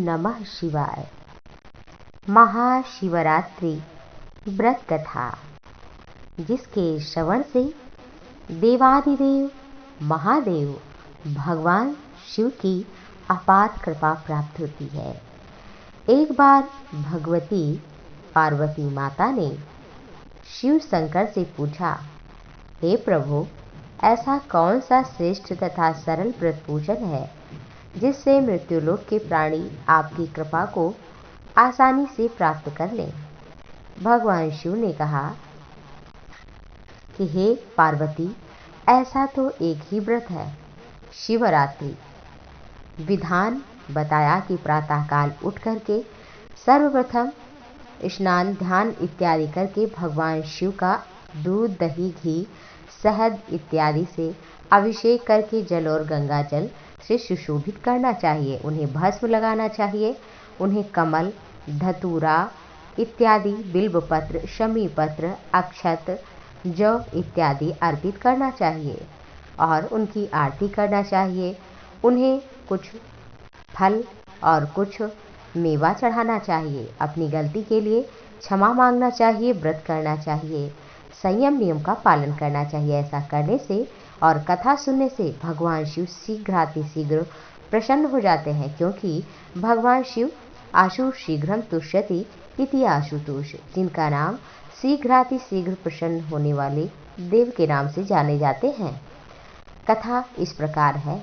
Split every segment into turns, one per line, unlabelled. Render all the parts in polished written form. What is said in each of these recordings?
नमः शिवाय। महाशिवरात्रि व्रत कथा, जिसके श्रवण से देवादिदेव महादेव भगवान शिव की अपार कृपा प्राप्त होती है। एक बार भगवती पार्वती माता ने शिव शंकर से पूछा, हे प्रभु, ऐसा कौन सा श्रेष्ठ तथा सरल व्रत पूजन है जिससे मृत्युलोक के प्राणी आपकी कृपा को आसानी से प्राप्त कर लें। भगवान शिव ने कहा कि हे पार्वती, ऐसा तो एक ही व्रत है, शिवरात्रि। विधान बताया कि प्रातःकाल उठ करके सर्वप्रथम स्नान ध्यान इत्यादि करके भगवान शिव का दूध दही घी शहद इत्यादि से अभिषेक करके जल और गंगा जल से सुशोभित करना चाहिए। उन्हें भस्म लगाना चाहिए। उन्हें कमल धतूरा इत्यादि बिल्वपत्र शमी पत्र अक्षत जौ इत्यादि अर्पित करना चाहिए और उनकी आरती करना चाहिए। उन्हें कुछ फल और कुछ मेवा चढ़ाना चाहिए। अपनी गलती के लिए क्षमा मांगना चाहिए। व्रत करना चाहिए। संयम नियम का पालन करना चाहिए। ऐसा करने से और कथा सुनने से भगवान शिव शीघ्रातिशीघ्र प्रसन्न हो जाते हैं, क्योंकि भगवान शिव आशु शीघ्रम तुष्यति इति आशुतोष, जिनका नाम शीघ्रातिशीघ्र प्रसन्न होने वाले देव के नाम से जाने जाते हैं। कथा इस प्रकार है।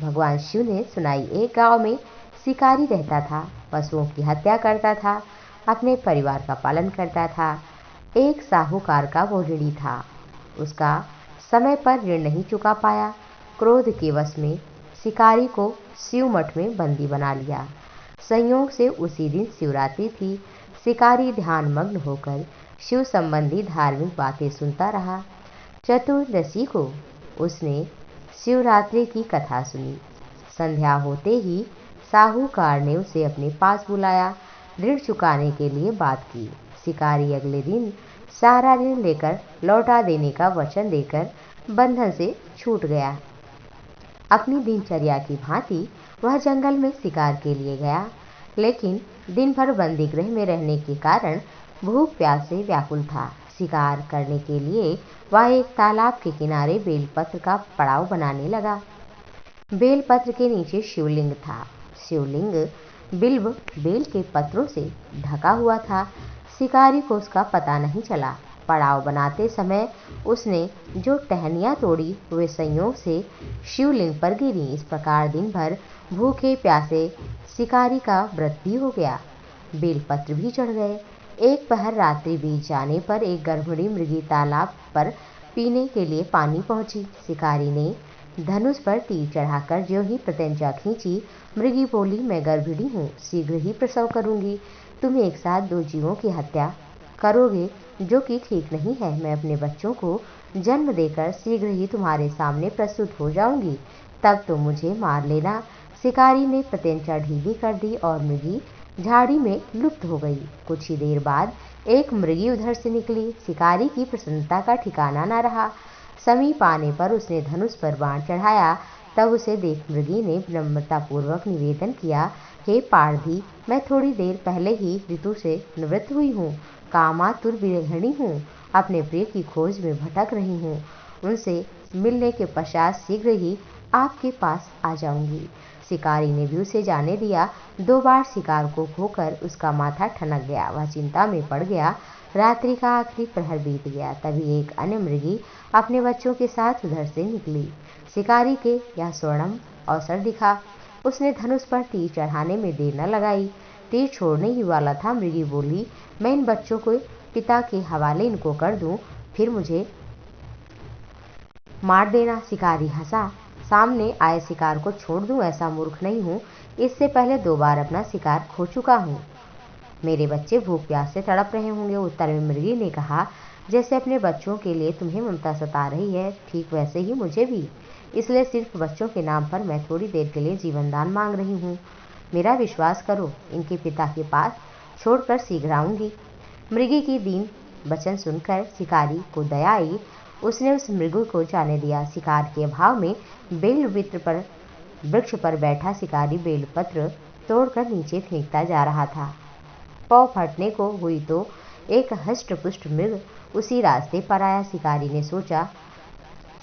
भगवान शिव ने सुनाई, एक गांव में शिकारी रहता था। पशुओं की हत्या करता था, अपने परिवार का पालन करता था। एक साहूकार का वो ऋणी था। उसका समय पर ऋण नहीं चुका पाया। क्रोध के वश में शिकारी को शिव मठ में बंदी बना लिया। संयोग से उसी दिन शिवरात्रि थी। शिकारी ध्यानमग्न होकर शिव संबंधी धार्मिक बातें सुनता रहा। चतुर्दशी को उसने शिवरात्रि की कथा सुनी। संध्या होते ही साहूकार ने उसे अपने पास बुलाया। ऋण चुकाने के लिए बात की। शिकारी अगले दिन सारा ऋण लेकर लौटा देने का वचन देकर बंधन से छूट गया। अपनी दिनचर्या की भांति वह जंगल में शिकार के लिए गया, लेकिन दिन भर बंदी गृह में रहने के कारण भूख प्यास से व्याकुल था। शिकार करने के लिए वह एक तालाब के किनारे बेलपत्र का पड़ाव बनाने लगा। बेलपत्र के नीचे शिवलिंग था। शिवलिंग बिल्व बेल के पत्रों से ढका हुआ था। शिकारी को उसका पता नहीं चला। पड़ाव बनाते समय उसने जो टहनियाँ तोड़ी वे संयोग से शिवलिंग पर गिरी। इस प्रकार दिन भर भूखे प्यासे शिकारी का व्रत भी हो गया। बेलपत्र भी चढ़ गए। एक पहर रात्रि बीत जाने पर एक गर्भिणी मृगी तालाब पर पीने के लिए पानी पहुंची। शिकारी ने धनुष पर तीर चढ़ाकर ज्यों ही प्रत्यंचा खींची, मृगी बोली, मैं गर्भिणी हूँ, शीघ्र ही प्रसव करूंगी। तुम एक साथ दो जीवों की हत्या करोगे, जो कि ठीक नहीं है। मैं अपने बच्चों को जन्म देकर शीघ्र ही तुम्हारे सामने प्रस्तुत हो जाऊंगी, तब तो मुझे मार लेना। शिकारी ने प्रत्यंचा ढीली कर दी और मृगी झाड़ी में लुप्त हो गई। कुछ ही देर बाद एक मृगी उधर से निकली। शिकारी की प्रसन्नता का ठिकाना न रहा। समीप आने पर उसने धनुष पर बाण चढ़ाया। तब उसे देख मृगी ने विनम्रतापूर्वक निवेदन किया, हे पारधी, मैं थोड़ी देर पहले ही ऋतु से निवृत्त हुई हूँ। कामातुर विरहिणी हूँ। अपने प्रिय की खोज में भटक रही हूँ। उनसे मिलने के पश्चात शीघ्र ही आपके पास आ जाऊंगी। शिकारी ने भी उसे जाने दिया। 2 बार शिकार को खोकर उसका माथा ठनक गया। वह चिंता में पड़ गया। रात्रि का आखिरी प्रहर बीत गया। तभी एक अन्य मृगी अपने बच्चों के साथ उधर से निकली। शिकारी के यह स्वर्णम अवसर दिखा। उसने धनुष पर तीर चढ़ाने में देर न लगाई। तीर छोड़ने ही वाला था, मृगी बोली, मैं इन बच्चों को पिता के हवाले इनको कर दूं, फिर मुझे मार देना। शिकारी हंसा। सामने आए शिकार को छोड़ दूं, ऐसा मूर्ख नहीं हूँ। इससे पहले 2 बार अपना शिकार खो चुका हूँ। मेरे बच्चे भूख प्यास से तड़प रहे होंगे। उत्तर में मृगी ने कहा, जैसे अपने बच्चों के लिए तुम्हें ममता सता रही है, ठीक वैसे ही मुझे भी। इसलिए सिर्फ बच्चों के नाम पर मैं थोड़ी देर के लिए जीवन दान मांग रही हूँ। मेरा विश्वास करो, इनके पिता के पास छोड़कर शीघ्र आऊंगी। मृगी की दीन वचन सुनकर शिकारी को दया आई। उसने उस मृगु को जाने दिया। शिकार के अभाव में बेल वृक्ष पर बैठा शिकारी बेलपत्र तोड़कर नीचे फेंकता जा रहा था। पाँव फटने को हुई तो एक हष्ट-पुष्ट मृग उसी रास्ते पर आया। शिकारी ने सोचा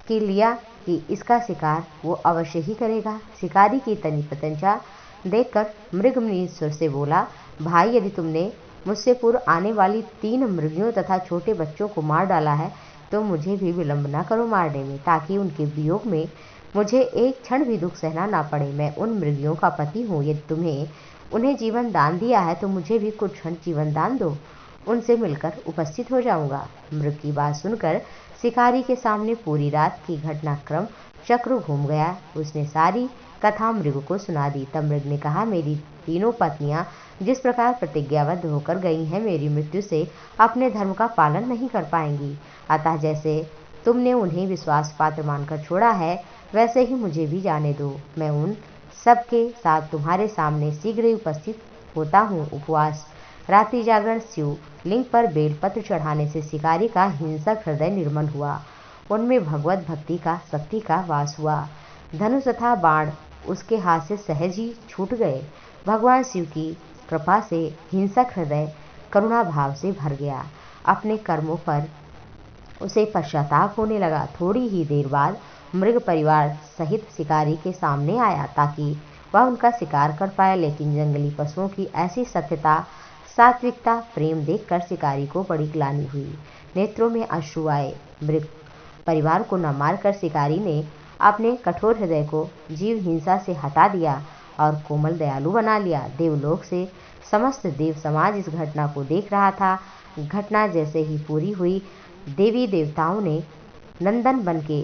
कि लिया कि इसका शिकार वो अवश्य ही करेगा। शिकारी की तनी प्रत्यंचा देखकर मृग मृदु स्वर से बोला, भाई, यदि तुमने मुझसे पूर्व आने वाली 3 मृगियों तथा छोटे बच्चों को मार डाला है तो मुझे भी विलंब न करो मारने में, ताकि उनके वियोग में मुझे एक क्षण भी दुख सहना ना पड़े। मैं उन मृगियों का पति हूँ। यदि तुम्हें उन्हें जीवन दान दिया है तो मुझे भी कुछ क्षण जीवन दान दो, उनसे मिलकर उपस्थित हो जाऊंगा। मृग की बात सुनकर शिकारी के सामने पूरी रात की घटनाक्रम चक्र घूम गया। उसने सारी कथा मृग को सुना दी। तब मृग ने कहा, मेरी तीनों पत्नियां जिस प्रकार प्रतिज्ञाबद्ध होकर गई हैं, मेरी मृत्यु से अपने धर्म का पालन नहीं कर पाएंगी। अतः जैसे तुमने उन्हें विश्वास पात्र मानकर छोड़ा है, वैसे ही मुझे भी जाने दो। मैं उन सबके साथ तुम्हारे सामने शीघ्र ही उपस्थित होता हूँ। उपवास, रात्रि जागरण, शिव लिंग पर बेलपत्र चढ़ाने से शिकारी का हिंसक हृदय निर्मल हुआ। उनमें भगवत भक्ति का, शक्ति का वास हुआ। धनुष तथा बाण उसके हाथ से सहज ही छूट गए। भगवान शिव की कृपा से हिंसक हृदय करुणा भाव से भर गया। अपने कर्मों पर उसे पश्चाताप होने लगा। थोड़ी ही देर बाद मृग परिवार सहित शिकारी के सामने आया ताकि वह उनका शिकार कर पाए, लेकिन जंगली पशुओं की ऐसी सत्यता, सात्विकता, प्रेम देखकर शिकारी को बड़ी ग्लानि हुई। नेत्रों में अश्रु आए। मृग परिवार को न मारकर शिकारी ने अपने कठोर हृदय को जीव हिंसा से हटा दिया और कोमल दयालु बना लिया। देवलोक से समस्त देव समाज इस घटना को देख रहा था। घटना जैसे ही पूरी हुई, देवी देवताओं ने नंदन बन के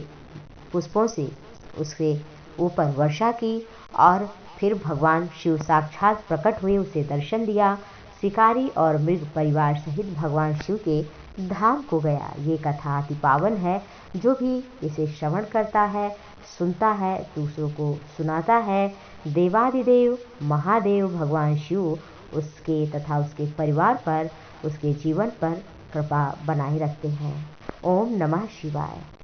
पुष्पों से उसके ऊपर वर्षा की और फिर भगवान शिव साक्षात प्रकट हुए, उसे दर्शन दिया। शिकारी और मृग परिवार सहित भगवान शिव के धाम को गया। ये कथा अति पावन है। जो भी इसे श्रवण करता है, सुनता है, दूसरों को सुनाता है, देवादिदेव महादेव भगवान शिव उसके तथा उसके परिवार पर, उसके जीवन पर कृपा बनाए रखते हैं। ओम नमः शिवाय।